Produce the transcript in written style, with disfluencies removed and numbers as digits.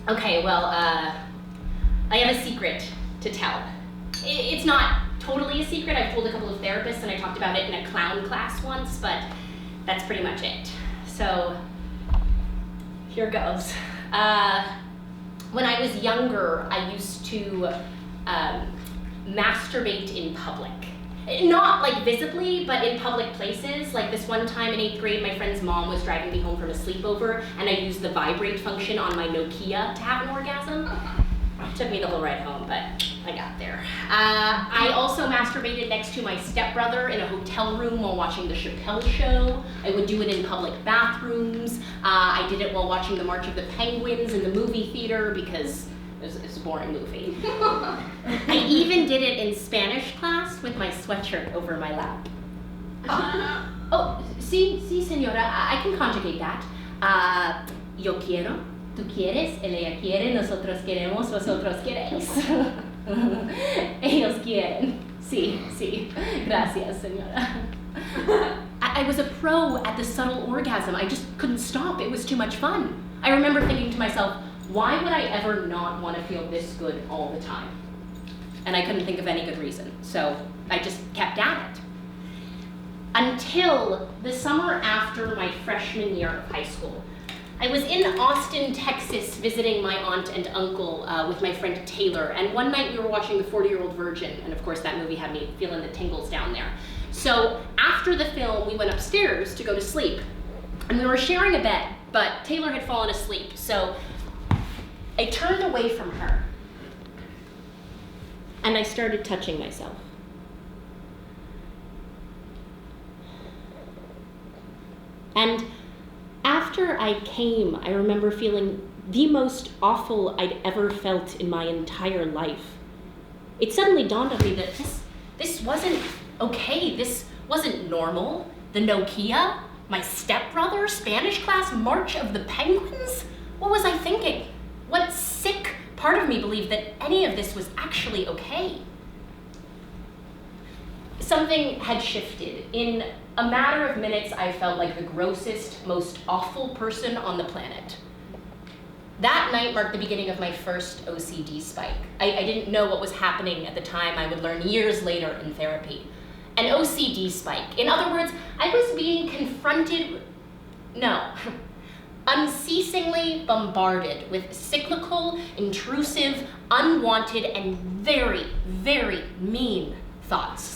Okay, well, I have a secret to tell. It's not totally a secret. I've told a couple of therapists and I talked about it in a clown class once, but that's pretty much it. So, here goes. When I was younger, I used to masturbate in public. Not like visibly, but in public places. Like this one time in 8th grade, my friend's mom was driving me home from a sleepover and I used the vibrate function on my Nokia to have an orgasm. It took me the whole ride home, but I got there. I also masturbated next to my stepbrother in a hotel room while watching the Chappelle Show. I would do it in public bathrooms. I did it while watching the March of the Penguins in the movie theater because it's a boring movie. I even did it in Spanish class with my sweatshirt over my lap. Oh, sí, señora, I can conjugate that. Yo quiero, tú quieres, ella quiere, nosotros queremos, vosotros queréis. Ellos quieren. Sí, gracias, señora. I was a pro at the subtle orgasm. I just couldn't stop. It was too much fun. I remember thinking to myself, why would I ever not want to feel this good all the time? And I couldn't think of any good reason, so I just kept at it. Until the summer after my freshman year of high school. I was in Austin, Texas, visiting my aunt and uncle with my friend Taylor, and one night we were watching The 40-Year-Old Virgin, and of course that movie had me feeling the tingles down there. So after the film, we went upstairs to go to sleep, and we were sharing a bed, but Taylor had fallen asleep, so I turned away from her, and I started touching myself. And after I came, I remember feeling the most awful I'd ever felt in my entire life. It suddenly dawned on me that this wasn't okay, this wasn't normal. The Nokia, my stepbrother, Spanish class, March of the Penguins? What was I thinking? What sick part of me believed that any of this was actually okay? Something had shifted. In a matter of minutes, I felt like the grossest, most awful person on the planet. That night marked the beginning of my first OCD spike. I didn't know what was happening at the time. I would learn years later in therapy. An OCD spike. In other words, I was being unceasingly bombarded with cyclical, intrusive, unwanted, and very, very mean thoughts.